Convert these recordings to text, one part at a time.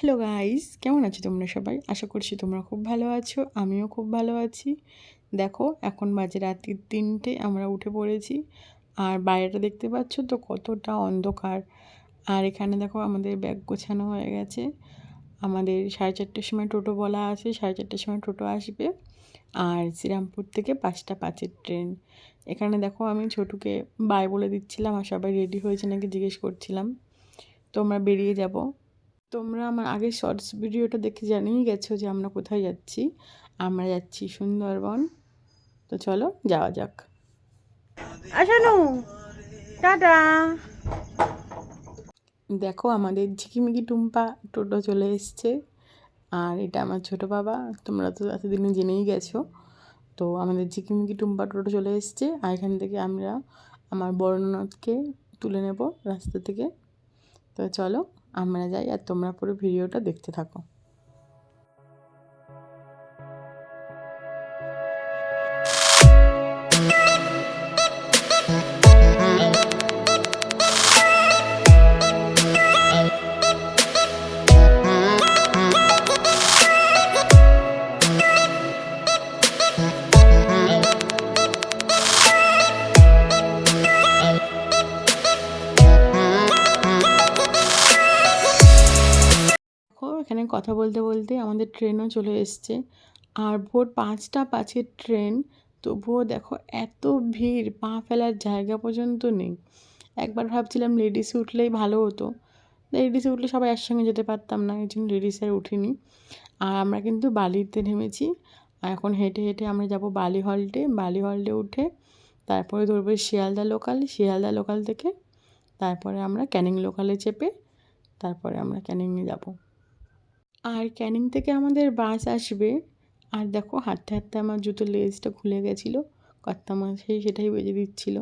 Hello guys, কেমন আছো তোমরা সবাই? আশা করছি তোমরা খুব ভালো আছো, আমিও খুব ভালো আছি। দেখো এখন বাজে রাত্রির ৩টে, আমরা উঠে পড়েছি। আর বাইরেটা দেখতে পাচ্ছ তো কতটা অন্ধকার। আর এখানে দেখো আমাদের ব্যাগ গোছানো হয়ে গেছে। আমাদের 4:30টার সময় টোটো বলা আছে, 4:30টার সময় টোটো আসবে। আর শ্রীরামপুর থেকে 5:05-এর ট্রেন। এখানে দেখো আমি ছোটুকে বাই বলে দিচ্ছিলাম, আর সবাই রেডি হয়েছে নাকি জিজ্ঞেস করছিলাম। তো আমরা বেরিয়ে যাব। তোমরা আমার আগের শর্টস ভিডিওটা দেখে জানিয়ে গেছো যে আমরা কোথায় যাচ্ছি। আমরা যাচ্ছি সুন্দরবন। তো চলো যাওয়া যাক। আসনু টাটা। দেখো আমাদের ঝিকিমিকি টুম্পা টোটো চলে এসছে। আর এটা আমার ছোট বাবা, তোমরা তো এতদিনে জেনেই গেছো। তো আমাদের ঝিকিমিকি টুম্পা টোটো চলে এসছে। আর এখান থেকে আমরা আমার বড় ননদকে তুলে নেব রাস্তা থেকে। তো চলো আমরা যাই, আর তোমরা পুরো ভিডিওটা দেখতে থাকো। এখানে কথা বলতে বলতে আমাদের ট্রেনও চলে এসছে। আর ভোর 5:05-এর ট্রেন, তবুও দেখো এত ভিড়, পা ফেলার জায়গা পর্যন্ত নেই। একবার ভাবছিলাম লেডিসে উঠলেই ভালো হতো, লেডিসে উঠলে সবাই একসঙ্গে যেতে পারতাম না, এই জন্য লেডিসে আর উঠিনি। আর আমরা কিন্তু বালিতে নেমেছি। আর এখন হেঁটে হেঁটে আমরা যাব বালি হল্টে। বালি হল্টে উঠে তারপরে ধরবো শিয়ালদা লোকাল। শিয়ালদা লোকাল থেকে তারপরে আমরা ক্যানিং লোকালে চেপে তারপরে আমরা ক্যানিংয়ে যাব। আর ক্যানিং থেকে আমাদের বাস আসবে। আর দেখো হাঁটতে হাঁটতে আমার জুতোর লেসটা খুলে গেছিলো, কর্তামশাই সেটাই বেজে দিচ্ছিলো,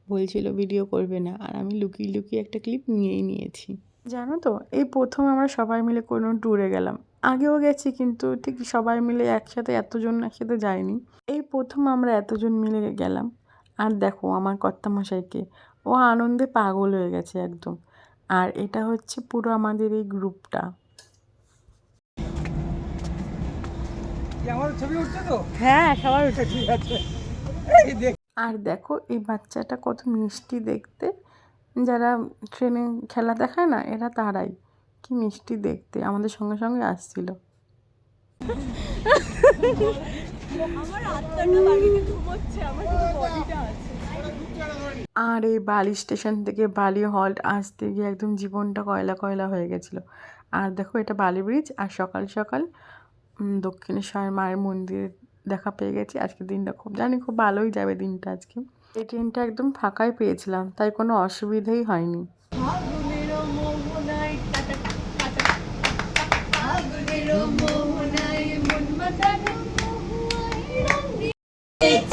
বলছিল ভিডিও করবে না। আর আমি লুকিয়ে লুকিয়ে একটা ক্লিপ নিয়েই নিয়েছি। জানো তো, এই প্রথম আমরা সবাই মিলে কোনো ট্যুরে গেলাম। আগেও গেছি কিন্তু ঠিক সবাই মিলে একসাথে এতজন একসাথে যাইনি। এই প্রথম আমরা এতজন মিলে গেলাম। আর দেখো আমার কর্তামশাইকে, ও আনন্দে পাগল হয়ে গেছে একদম। আর এটা হচ্ছে পুরো আমাদের এই গ্রুপটা। হ্যাঁ, সবার উঠে ঠিক আছে। আর দেখো এই বাচ্চাটা কত মিষ্টি দেখতে। যারা ট্রেনে খেলা দেখায় না, এরা তারাই। কি মিষ্টি দেখতে, আমাদের সঙ্গে সঙ্গে আসছিল। আর এই বালি স্টেশন থেকে বালি হল্ট আসতে গিয়ে একদম জীবনটা কয়লা কয়লা হয়ে গেছিলো। আর দেখো এটা বালি ব্রিজ। আর সকাল সকাল দক্ষিণেশ্বর মায়ের মন্দির দেখা পেয়ে গেছি। আজকে দিনটা খুব ভালোই যাবে দিনটা আজকে। এই ট্রেনটা একদম ফাঁকাই পেয়েছিলাম, তাই কোনো অসুবিধাই হয়নি।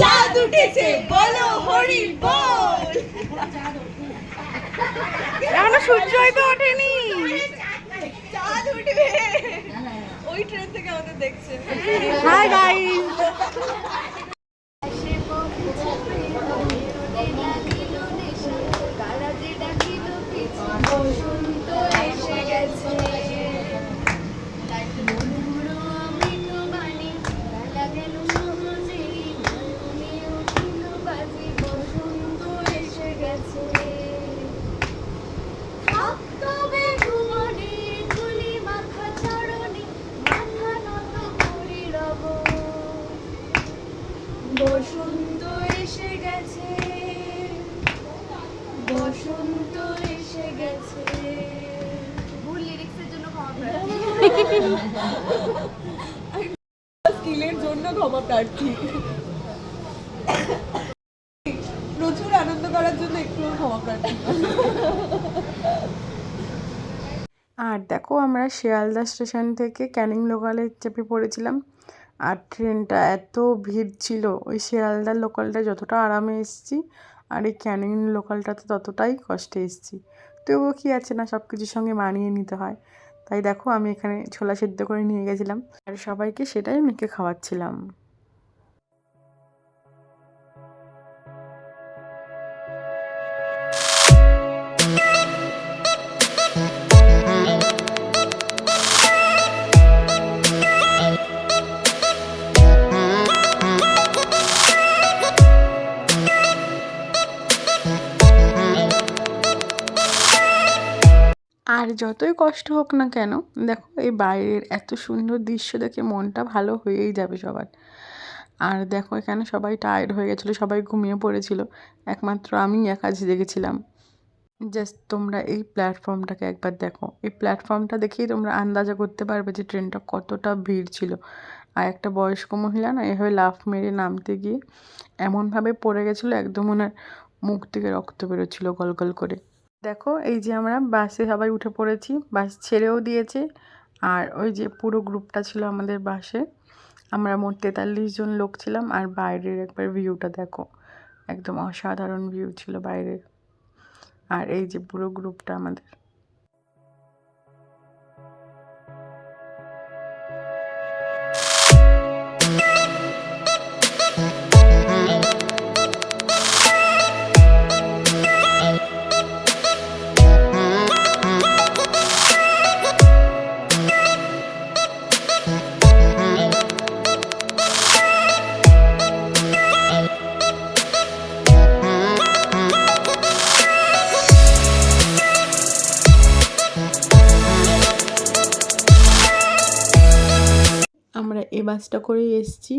চাঁদ উঠেছে, বলো হরি বল। এখনো সূর্যই তো ওঠেনি, চাঁদ উঠবে। ওই ট্রেন থেকে আমাদের দেখছে। Hi guys. বসন্ত এসে গেছে, বসন্ত এসে গেছে। ভুল লিরিক্সের জন্য ক্ষমা প্রার্থী, স্কিলের জন্য ক্ষমা প্রার্থী। প্রচুর আনন্দ করার জন্য একটু ক্ষমা প্রার্থী। আর দেখো আমরা শিয়ালদা স্টেশন থেকে ক্যানিং লোকালে চেপে পড়েছিলাম। আর ট্রেনটা এত ভিড় ছিল, ওই শিয়ালদার লোকালটা যতটা আরামে এসেছি, আর এই ক্যানিং লোকালটাতে ততটাই কষ্টে এসেছি। তবুও কি আছে না, সব কিছুর সঙ্গে মানিয়ে নিতে হয়। তাই দেখো আমি এখানে ছোলা সেদ্ধ করে নিয়ে গেছিলাম, আর সবাইকে সেটাই মেখে খাওয়াচ্ছিলাম। যতই কষ্ট হোক না কেন, দেখো এই বাইরের এত সুন্দর দৃশ্য দেখে মনটা ভালো হয়েই যাবে সবার। আর দেখো এখানে সবাই টায়ার্ড হয়ে গেছিলো, সবাই ঘুমিয়ে পড়েছিল, একমাত্র আমি একা জেগেছিলাম। জাস্ট তোমরা এই প্ল্যাটফর্মটাকে একবার দেখো, এই প্ল্যাটফর্মটা দেখেই তোমরা আন্দাজা করতে পারবে যে ট্রেনটা কতটা ভিড় ছিল। আর একটা বয়স্ক মহিলা না এভাবে লাফ মেরে নামতে গিয়ে এমনভাবে পড়ে গেছিলো, একদম ওনার মুখ থেকে রক্ত বেরোচ্ছিলো গল গল করে। দেখো এই যে আমরা বাসে সবাই উঠে পড়েছি, বাস ছেড়েও দিয়েছে। আর ওই যে পুরো গ্রুপটা ছিল আমাদের বাসে, আমরা মোট 43 জন লোক ছিলাম। আর বাইরের একবার ভিউটা দেখো, একদম অসাধারণ ভিউ ছিল বাইরের। আর এই যে পুরো গ্রুপটা আমাদের। আমরা এই বাসটা করেই এসেছি।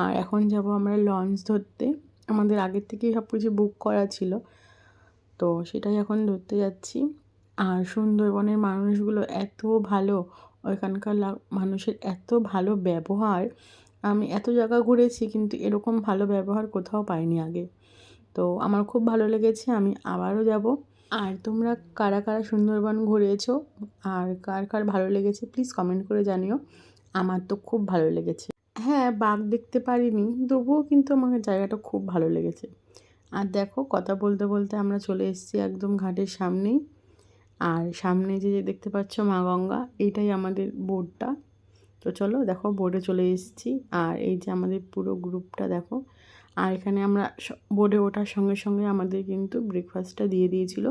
আর এখন যাব আমরা লঞ্চ ধরতে। আমাদের আগের থেকেই সব কিছু বুক করা ছিল, তো সেটাই এখন ধরতে যাচ্ছি। আর সুন্দরবনের মানুষগুলো এত ভালো, ওইখানকার মানুষের এত ভালো ব্যবহার। আমি এত জায়গা ঘুরেছি কিন্তু এরকম ভালো ব্যবহার কোথাও পাইনি আগে। তো আমার খুব ভালো লেগেছে, আমি আবারও যাব। আর তোমরা কারা কারা সুন্দরবন ঘুরেছো আর কার কার ভালো লেগেছে প্লিজ কমেন্ট করে জানিও। আমার তো খুব ভালো লেগেছে। হ্যাঁ, বাঘ দেখতে পারিনি, তবুও কিন্তু আমার জায়গাটা খুব ভালো লেগেছে। আর দেখো কথা বলতে বলতে আমরা চলে এসেছি একদম ঘাটের সামনেই। আর সামনে যে দেখতে পাচ্ছ মা গঙ্গা, এইটাই আমাদের বোর্ডটা। তো চলো দেখো বোর্ডে চলে এসেছি। আর এই যে আমাদের পুরো গ্রুপটা দেখো। আর এখানে আমরা বোর্ডে ওঠার সঙ্গে সঙ্গে আমাদের কিন্তু ব্রেকফাস্টটা দিয়ে দিয়েছিল।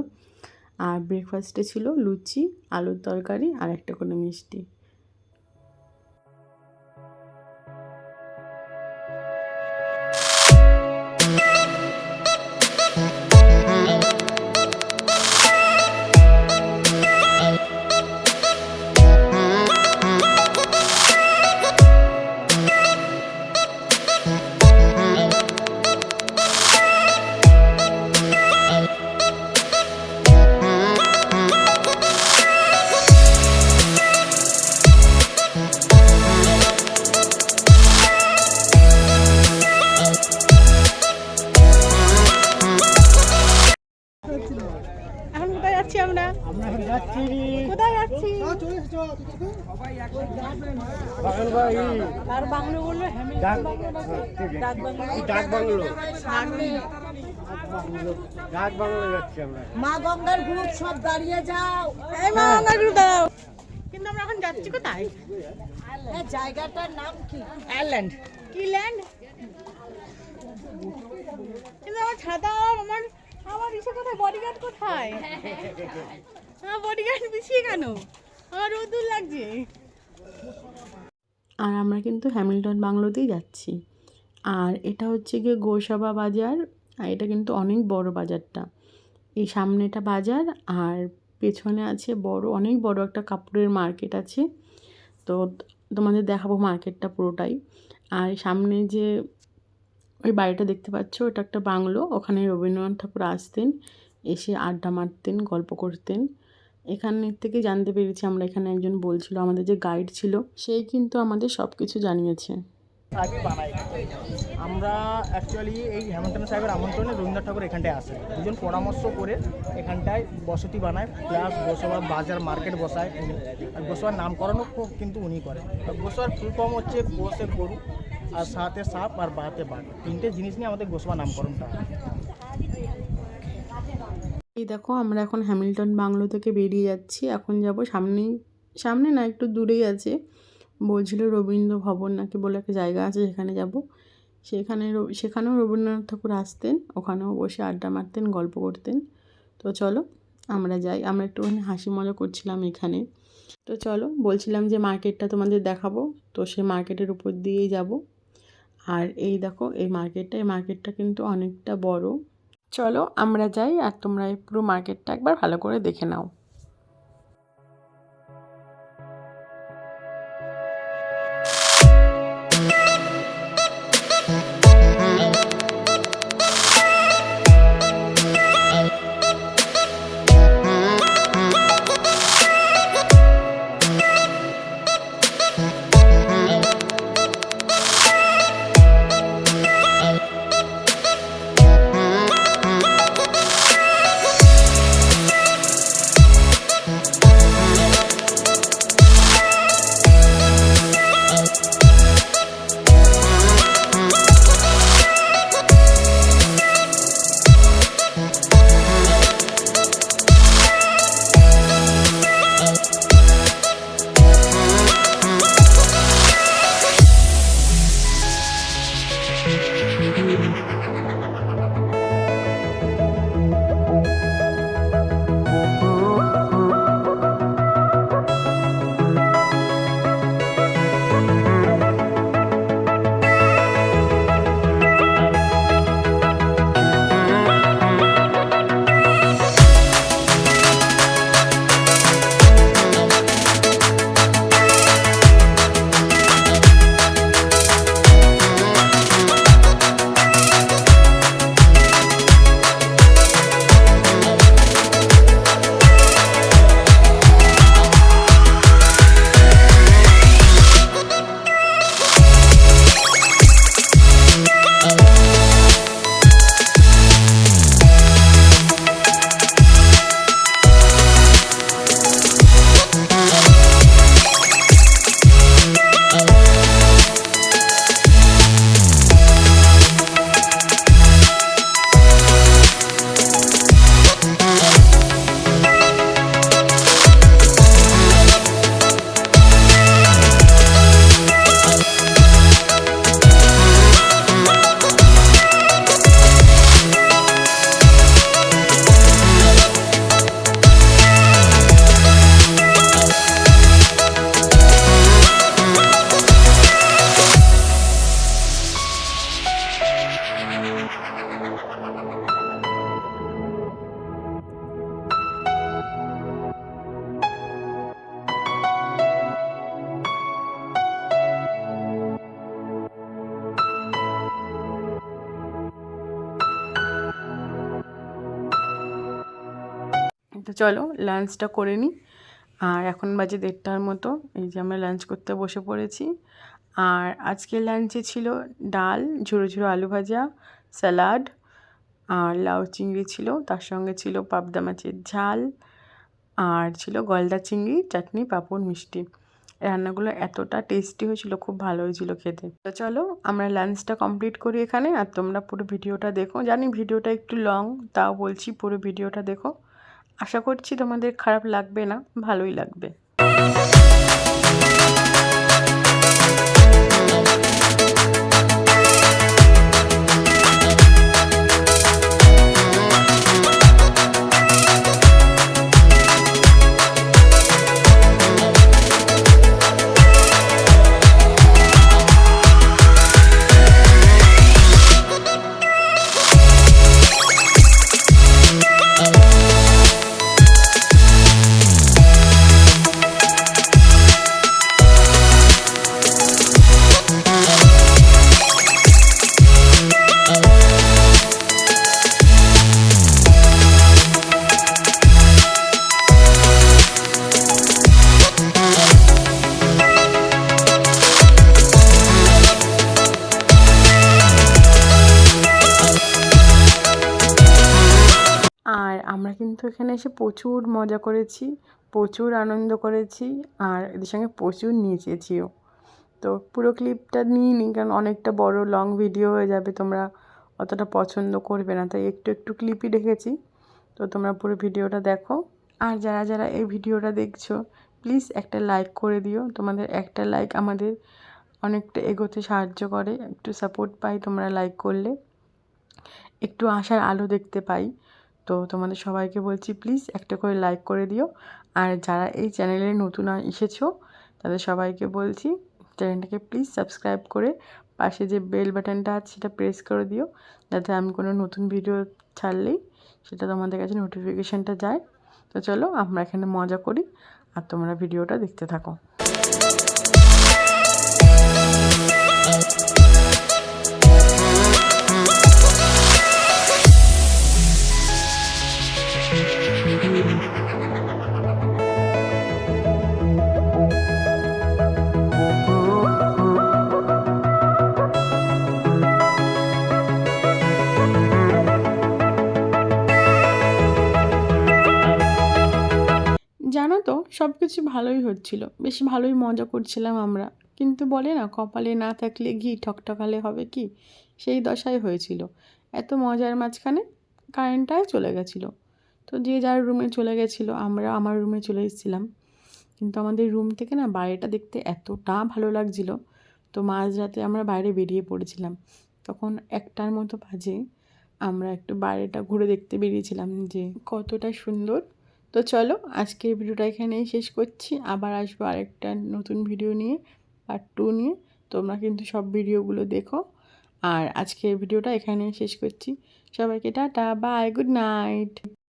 আর ব্রেকফাস্টে ছিল লুচি, আলুর তরকারি আর একটা করে মিষ্টি। এখন কোথায় যাচ্ছি আমরা? এখন যাচ্ছি কোথায় যাচ্ছি? আর বাংলো বললো ডাক বাংলো যাচ্ছি আমরা। মা গঙ্গার গ্রুপ সব দাঁড়িয়ে যাও, এই মা গঙ্গার গ্রুপ দাঁড়াও। কিন্তু আমরা এখন যাচ্ছি কোথায়? জায়গাটার নাম কি? আয়ারল্যান্ড। কি ল্যান্ড? কিন্তু আমার ছাতা, আমার ইসে কোথায়, বডিগার্ড কোথায়? আমার বডিগার্ড পিছিয়ে কেন? আমার রোদুর লাগছে। আর আমরা কিন্তু হ্যামিল্টন বাংলোতেই যাচ্ছি। আর এটা হচ্ছে গিয়ে গোসাবা বাজার। আর এটা কিন্তু অনেক বড় বাজারটা। এই সামনেটা বাজার আর পেছনে আছে বড়, অনেক বড় একটা কাপড়ের মার্কেট আছে। তো তোমাদের দেখাবো মার্কেটটা পুরোটাই। আর সামনে যে ওই বাড়িটা দেখতে পাচ্ছ, ওটা একটা বাংলো। ওখানে রবীন্দ্রনাথ ঠাকুর আসতেন, এসে আড্ডা মারতেন, গল্প করতেন। এখানের থেকে জানতে পেরেছি আমরা, এখানে একজন বলছিল, আমাদের যে গাইড ছিল সেই কিন্তু আমাদের সব কিছু জানিয়েছে। আমরা অ্যাকচুয়ালি এই হেমন্তন সাহেবের আমন্ত্রণে রবীন্দ্রনাথ ঠাকুর এখানটায় আসে, দুজন পরামর্শ করে এখানটায় বসতি বানায়, প্লাস গোসাবা বাজার মার্কেট বসায় উনি। আর গোসাবার নামকরণও কিন্তু উনি করেন। গোসাবার ফুল ফর্ম হচ্ছে গোসে গরু, আর সাথে সাপ, আর বাতে বাঘ, তিনটে জিনিস নিয়ে আমাদের গোসাবার নামকরণটা। এই দেখো আমরা এখন হ্যামিল্টন বাংলো থেকে বেরিয়ে যাচ্ছি। এখন যাব সামনে না একটু দূরেই আছে, বলছিল রবীন্দ্র ভবন নাকি বলে একটা জায়গা আছে, সেখানে যাব। সেখানেও রবীন্দ্রনাথ ঠাকুর আসতেন, ওখানেও বসে আড্ডা মারতেন, গল্প করতেন। তো চলো আমরা যাই। আমরা একটুখানি হাসি মজা করছিলাম এখানে। তো চলো, বলছিলাম যে মার্কেটটা তোমাদের দেখাবো, তো সেই মার্কেটের উপর দিয়েই যাব। আর এই দেখো এই মার্কেটটা কিন্তু অনেকটা বড়। চলো আমরা যাই, আর তোমরা এই পুরো মার্কেটটা একবার ভালো করে দেখে নাও। তো চলো লাঞ্চটা করে নিই। আর এখন বাজে 1:30টার মতো, এই যে আমরা লাঞ্চ করতে বসে পড়েছি। আর আজকের লাঞ্চে ছিল ডাল, ঝুরো ঝুরো আলু ভাজা, স্যালাড আর লাউ চিংড়ি ছিল, তার সঙ্গে ছিল পাবদা মাছের ঝাল আর ছিল গলদা চিংড়ি, চাটনি, পাঁপড়, মিষ্টি। রান্নাগুলো এতটা টেস্টি হয়েছিল, খুব ভালো হয়েছিল খেতে। তো চলো আমরা লাঞ্চটা কমপ্লিট করি এখানে, আর তোমরা পুরো ভিডিওটা দেখো। জানি ভিডিওটা একটু লং, তাও বলছি পুরো ভিডিওটা দেখো। আশা করছি তোমাদের খারাপ লাগবে না, ভালোই লাগবে। আর আমরা কিন্তু এখানে এসে প্রচুর মজা করেছি, প্রচুর আনন্দ করেছি, আর এদের সঙ্গে প্রচুর নেচেছিও। তো পুরো ক্লিপটা নিইনি, কারণ অনেকটা বড় লং ভিডিও হয়ে যাবে, তোমরা অতটা পছন্দ করবে না, তাই একটু একটু ক্লিপই রেখেছি। তো তোমরা পুরো ভিডিওটা দেখো। আর যারা যারা এই ভিডিওটা দেখছো, প্লিজ একটা লাইক করে দিও। তোমাদের একটা লাইক আমাদের অনেকটা এগোতে সাহায্য করে, একটু সাপোর্ট পাই তোমরা লাইক করলে, একটু আশার আলো দেখতে পাই। তো তোমাদের সবাইকে বলছি প্লিজ একটা করে লাইক করে দিও। আর যারা এই চ্যানেলে নতুন এসেছো, তাদের সবাইকে বলছি চ্যানেলটাকে প্লিজ সাবস্ক্রাইব করে পাশে যে বেল বাটনটা আছে সেটা প্রেস করে দিও, যাতে আমি কোনো নতুন ভিডিও ছাড়লেই সেটা তোমাদের কাছে নোটিফিকেশানটা যায়। তো চলো আমরা এখানে মজা করি, আর তোমরা ভিডিওটা দেখতে থাকো। জানো তো সব কিছু ভালোই হচ্ছিল, বেশ ভালোই মজা করছিলাম আমরা। কিন্তু বলে না, কপালে না থাকলে ঘি ঠকঠকালে হবে কি, সেই দশাই হয়েছিল। এত মজার মাঝখানে কারেন্টটাই চলে গেছিলো। তো যে যার রুমে চলে গেছিলো, আমরা আমার রুমে চলে এসেছিলাম। কিন্তু আমাদের রুম থেকে না বাইরেটা দেখতে এতটা ভালো লাগছিলো, তো মাঝরাতে আমরা বাইরে বেরিয়ে পড়েছিলাম। তখন 1টার মতো বাজে, আমরা একটু বাইরেটা ঘুরে দেখতে বেরিয়েছিলাম যে কতটা সুন্দর। তো চলো আজকের ভিডিওটা এখানেই শেষ করছি, আবার আসবো আরেকটা নতুন ভিডিও নিয়ে, পার্ট 2 নিয়ে। তোমরা কিন্তু সব ভিডিওগুলো দেখো। আর আজকের ভিডিওটা এখানেই শেষ করছি। সবাইকে টাটা, বাই, গুড নাইট।